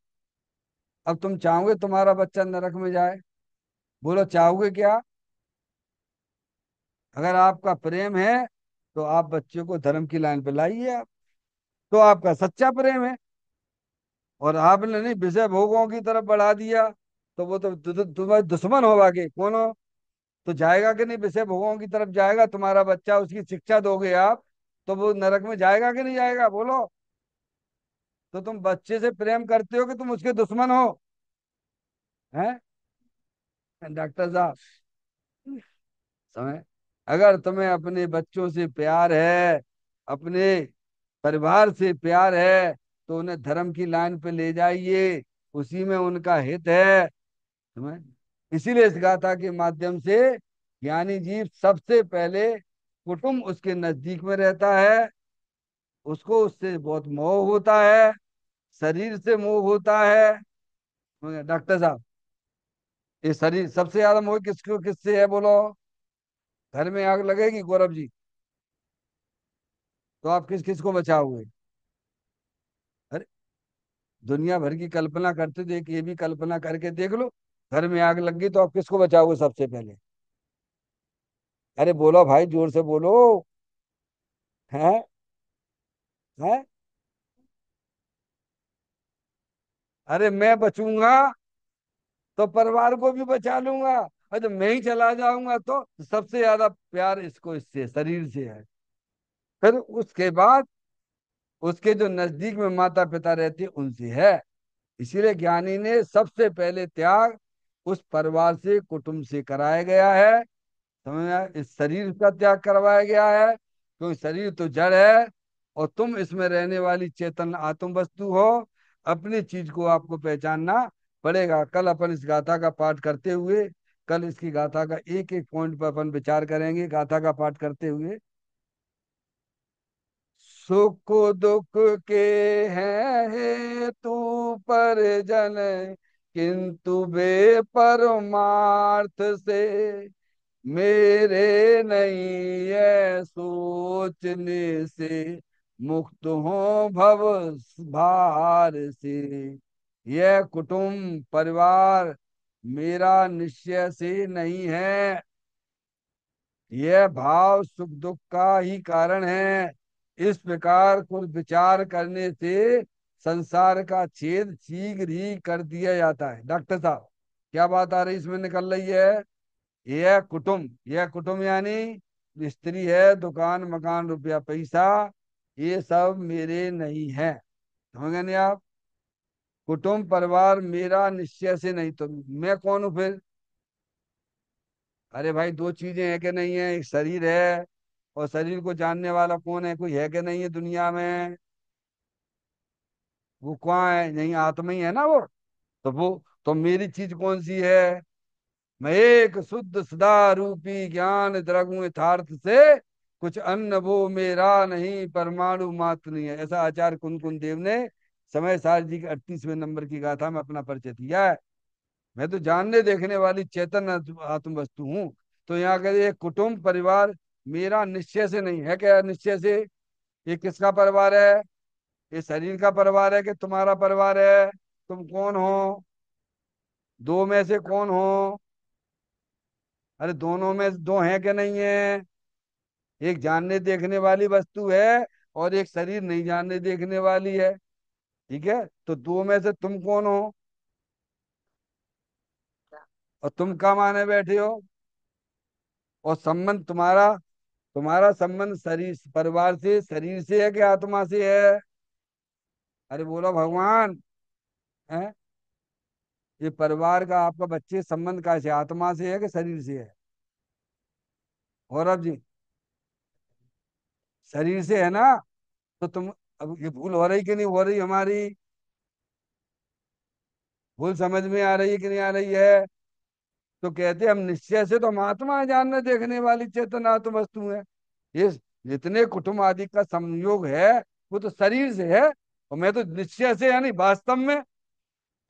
अब तुम चाहोगे तुम्हारा बच्चा नरक में जाए? बोलो चाहोगे क्या? अगर आपका प्रेम है तो आप बच्चे को धर्म की लाइन पे लाइए आप। तो आपका सच्चा प्रेम है। और आपने नहीं विषय भोगों की तरफ बढ़ा दिया तो वो तो तुम्हारे दुश्मन होगा के कौन हो? तो जाएगा कि नहीं विषय भोगों की तरफ जाएगा तुम्हारा बच्चा? उसकी शिक्षा दोगे आप तो वो नरक में जाएगा कि नहीं जाएगा? बोलो। तो तुम बच्चे से प्रेम करते हो कि तुम उसके दुश्मन हो? हैं डॉक्टर साहब? समय, अगर तुम्हें अपने बच्चों से प्यार है, अपने परिवार से प्यार है, तो उन्हें धर्म की लाइन पे ले जाइए। उसी में उनका हित है। तुम्हें इसीलिए इस गाथा के माध्यम से ज्ञानी जीव सबसे पहले कुटुंब उसके नजदीक में रहता है, उसको उससे बहुत मोह होता है, शरीर से मोह होता है। डॉक्टर साहब, ये शरीर सबसे ज्यादा मोह किसको किससे है बोलो? घर में आग लगेगी गौरव जी, तो आप किस किस को बचाओगे? अरे, दुनिया भर की कल्पना करते थे कि ये भी कल्पना करके देख लो। घर में आग लग गई तो आप किसको बचाओगे सबसे पहले? अरे बोलो भाई, जोर से बोलो। है? है? अरे मैं बचूंगा तो परिवार को भी बचा लूंगा, और जब मैं ही चला जाऊंगा तो सबसे ज्यादा प्यार इसको इससे शरीर से है। फिर उसके बाद उसके जो नजदीक में माता पिता रहते उनसे है। इसीलिए ज्ञानी ने सबसे पहले त्याग उस परिवार से, कुटुंब से कराया गया है। समझ में आया? इस शरीर का त्याग करवाया गया है, क्योंकि शरीर तो जड़ है और तुम इसमें रहने वाली चेतन आत्म वस्तु हो। अपनी चीज को आपको पहचानना पड़ेगा। कल अपन इस गाथा का पाठ करते हुए, कल इसकी गाथा का एक एक पॉइंट पर अपन विचार करेंगे गाथा का पाठ करते हुए। सुख दुख के हैं हेतु पर जन, किंतु वे परमार्थ से मेरे नहीं है सोचने से, मुक्त हो भव भार से। यह कुटुंब परिवार मेरा निश्चय से नहीं है। यह भाव सुख दुख का ही कारण है। इस प्रकार कुल विचार करने से संसार का छेद शीघ्र ही कर दिया जाता है। डॉक्टर साहब, क्या बात आ रही इसमें निकल रही है? यह कुटुंब यानी स्त्री है, दुकान मकान रुपया पैसा, ये सब मेरे नहीं है। समझ गए नहीं आप? कुटुंब परिवार मेरा निश्चय से नहीं, तो मैं कौन हूं फिर? अरे भाई, दो चीजें है कि नहीं है? एक शरीर है, और शरीर को जानने वाला कौन है? कोई है कि नहीं है दुनिया में? वो कौन है? नहीं, आत्मा ही है ना वो। तो मेरी चीज कौन सी है? मैं एक शुद्ध सदा रूपी ज्ञान द्रगु यथार्थ से, कुछ अन्न वो मेरा नहीं, परमाणु मात्र नहीं है। ऐसा आचार्य कुंदकुंद देव ने समय सार जी के 38वें नंबर की गाथा में अपना परिचय दिया है। मैं तो जानने देखने वाली चेतन आत्म वस्तु हूँ। तो यहाँ कहते ये कुटुंब परिवार मेरा निश्चय से नहीं है। क्या निश्चय से? ये किसका परिवार है? ये शरीर का परिवार है कि तुम्हारा परिवार है? तुम कौन हो? दो में से कौन हो? अरे दोनों में दो हैं कि नहीं है? एक जानने देखने वाली वस्तु है, और एक शरीर नहीं जानने देखने वाली है। ठीक है, तो दो में से तुम कौन हो? और तुम कहाँ माने बैठे हो? और संबंध तुम्हारा तुम्हारा संबंध शरीर परिवार से, शरीर से है कि आत्मा से है? अरे बोलो भगवान। है? ये परिवार का आपका बच्चे संबंध का से आत्मा से है कि शरीर से है? गौरव जी, शरीर से है ना? तो तुम, अब ये भूल हो रही कि नहीं हो रही हमारी? भूल समझ में आ रही है कि नहीं आ रही है? तो कहते हम निश्चय से तो हम आत्मा है, जानने देखने वाली चेतन आत्म वस्तु है। ये जितने कुटुंब आदि का संयोग है वो तो शरीर से है, और मैं तो निश्चय से यानी वास्तव में।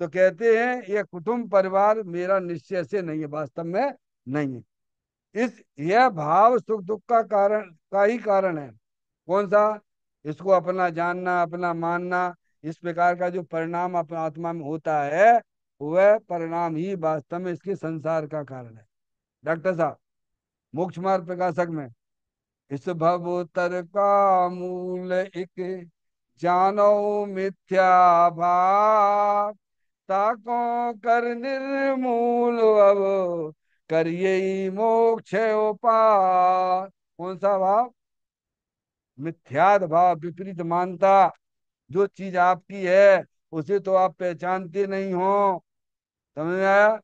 तो कहते हैं ये कुटुंब परिवार मेरा निश्चय से नहीं है, वास्तव में नहीं है। यह भाव सुख दुख का ही कारण है। कौन सा? इसको अपना जानना, अपना मानना, इस प्रकार का जो परिणाम अपना आत्मा में होता है, वह परिणाम ही वास्तव में इसके संसार का कारण है। डॉक्टर साहब, मोक्ष मार्ग प्रकाशक में, इस भवोत्तर का मूल एक जानो मिथ्या भाव, ताको कर निर्मूल अब करिए मोक्ष उपाय। कौन सा भाव? मिथ्याद भाव, विपरीत मानता। जो चीज आपकी है उसे तो आप पहचानते नहीं हो। समझ में आया?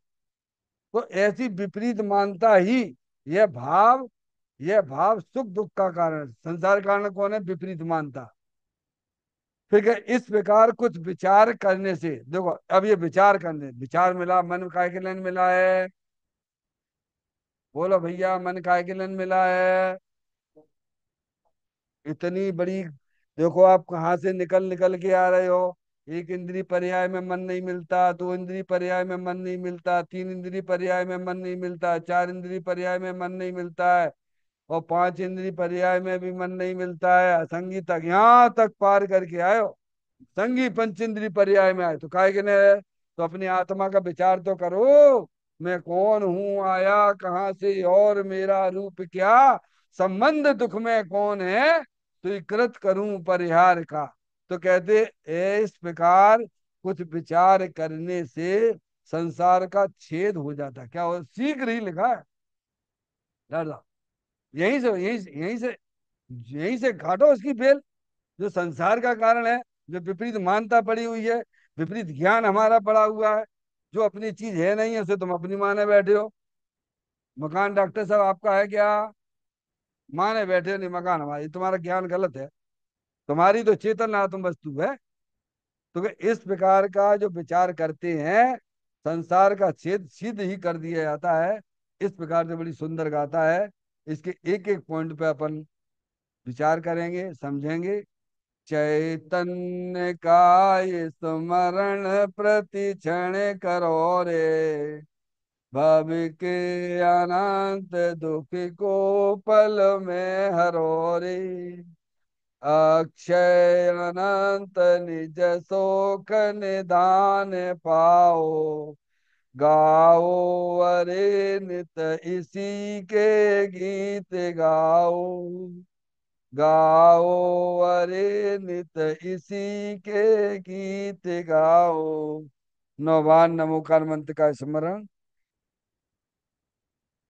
तो ऐसी विपरीत मानता ही यह भाव यह भाव सुख दुख का कारण है। संसार कारण कौन है? विपरीत मानता। फिर इस प्रकार कुछ विचार करने से, देखो अब ये विचार करने, विचार मिला, मन काय के लेन मिला है? बोलो भैया, मन काय के लेन मिला है? इतनी बड़ी, देखो आप कहाँ से निकल निकल के आ रहे हो। एक इंद्रिय पर्याय में मन नहीं मिलता, दो इंद्रिय पर्याय में मन नहीं मिलता, तीन इंद्रिय पर्याय में मन नहीं मिलता, चार इंद्रिय पर्याय में मन नहीं मिलता है, और पांच इंद्रिय पर्याय में भी मन नहीं मिलता है। असंगी तक, यहाँ तक पार करके आए हो, संगी पंचेंद्रिय पर्याय में आए, तो काहे के नहीं? तो अपनी आत्मा का विचार तो करो। मैं कौन हूँ, आया कहाँ से, और मेरा रूप क्या, संबंध दुख में कौन है, स्वीकृत करूं परिहार का। तो कहते इस प्रकार कुछ विचार करने से संसार का छेद हो जाता है। क्या हो? शीघ्र ही लिखा है दादा। यहीं से घाटो उसकी बेल। जो संसार का कारण है, जो विपरीत मानता पड़ी हुई है, विपरीत ज्ञान हमारा पड़ा हुआ है, जो अपनी चीज है नहीं है उसे तुम अपनी माने बैठे हो। मकान डॉक्टर साहब आपका है क्या? माने बैठे हो, नहीं मकान हमारी, तुम्हारा ज्ञान गलत है। तुम्हारी तो चेतन आत्म वस्तु है। तो इस प्रकार का जो विचार करते हैं, संसार का छेद सिद्ध ही कर दिया जाता है। इस प्रकार से बड़ी सुंदर गाथा है। इसके एक एक पॉइंट पे अपन विचार करेंगे, समझेंगे। चैतन्य का ये स्मरण प्रति क्षण करो रे, भव के अनंत दुख को पल में हरो रे। अक्षय अनंत निज शोक निदान पाओ, गाओ अरे नित इसी के गीत गाओ, गाओ अरे नित इसी के गीत गाओ। नौवान नमोकार मंत्र का स्मरण।